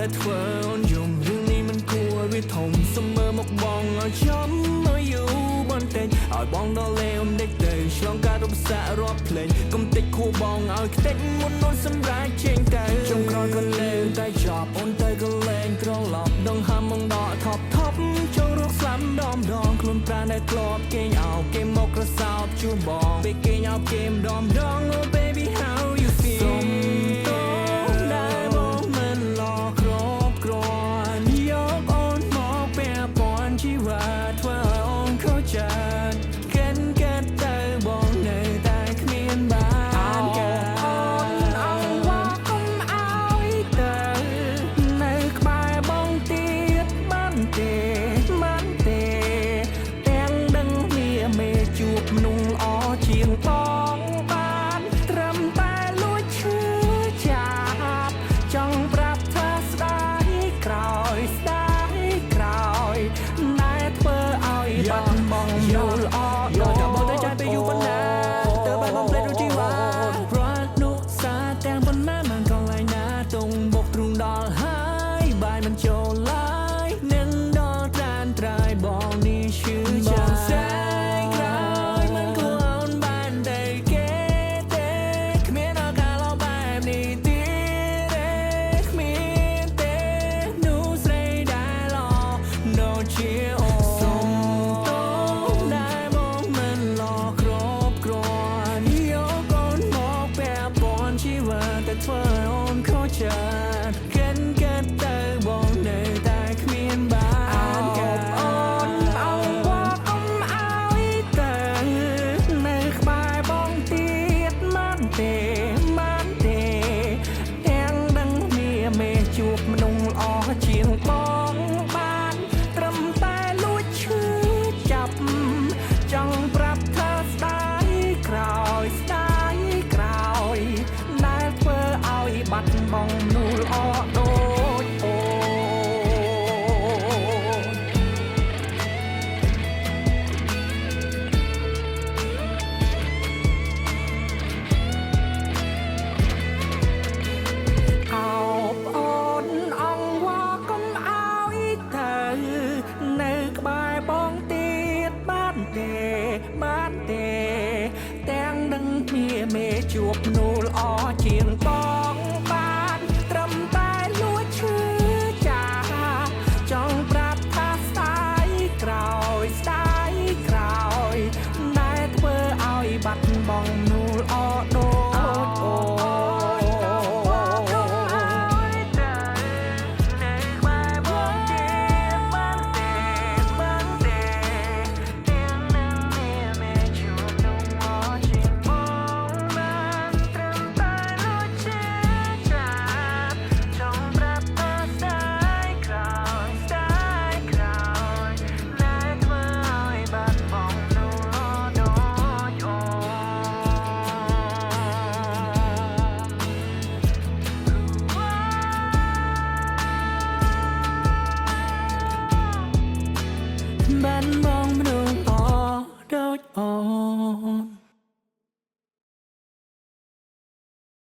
ដែលធ្វើអូនយំរឿងនេះមិនគួរវាធំសំមើមកបងឲ្យចំឲ្យយូរបន្តិចឲ្យបងដល់លេអូនដេកទៅឆ្លងកាត់ឧបសគ្គរាប់ភ្លេចកុំតិចខួបងឲ្យខ្ទេចមុនអូនសម្រាប់ចេញទៅចុងក្រោយក៏លេងតែចប់អូនទៅក៏លេងក្រឡប់ដងហាំមកដកថប់ចូលរកស្លាប់ដងខ្លួនប្រាណដែលធ្លាប់គេងអោបគេមកក្រសោបជួបងពេលគេងអោបគេម្ដងOh baby how you feel សុំតោដែលបងមិនឡក្រอบក្រនយកអូនមកពាក់ព័ន្ធជីវិតធ្វើឲ្យអូនខូចចិត្តកិនទៅបងនៅតែគ្មានបានកើតអូនអងវ៉ាកុំឲ្យទៅនៅក្បែរបងទៀតបានទេទាំងដឹងមានមេជួបមនុស្សល្អជាងបងបានត្រឹមតែលួចឈឺចាប់ចង់ប្រាប់ថាស្ដាយក្រោយដែលធ្វើឲ្យបាត់បង់យល់ល្អដល់តែបងទៅចាយពេលយូរប៉ុណ្ណាទៅបែបបងផ្លេចរូបជីវ៉ាព្រោះនោះសាទាំងប៉ុណ្ណាមិនកន្លែងណាទងបុកទ្រូងដល់ហើយបាយមិនចូលឡើយនឹងដល់ត្រានត្រាយបងនេះឈឺចាំស្អែកក្រោយមិនគួរអូនបានទៅគេទេគ្មានឱកាសឡោបែបនេះទៀតទេគ្មានទេនោះស្រីដែលឡោដូចជាអូនសុំតោដែលបងមិនឡោគ្របគ្រាន់យកអូនមកពាក់ព័ន្ធជីវិតតែធ្វើឲ្យអូនខូចចិត្តកិនទៅបងនៅតែគ្មានបានកើតអូនអងវ៉ាកុំឲ្យទៅនៅក្បែរបងទៀតបានទេទាំងដឹងមានមេជួបមនុស្សល្អជាងបងបានត្រឹមតែលួចឈឺចាប់ចង់ប្រាប់ថាស្ដាយក្រោយដែលធ្វើឲ្យបាត់បង់មនុស្សល្អ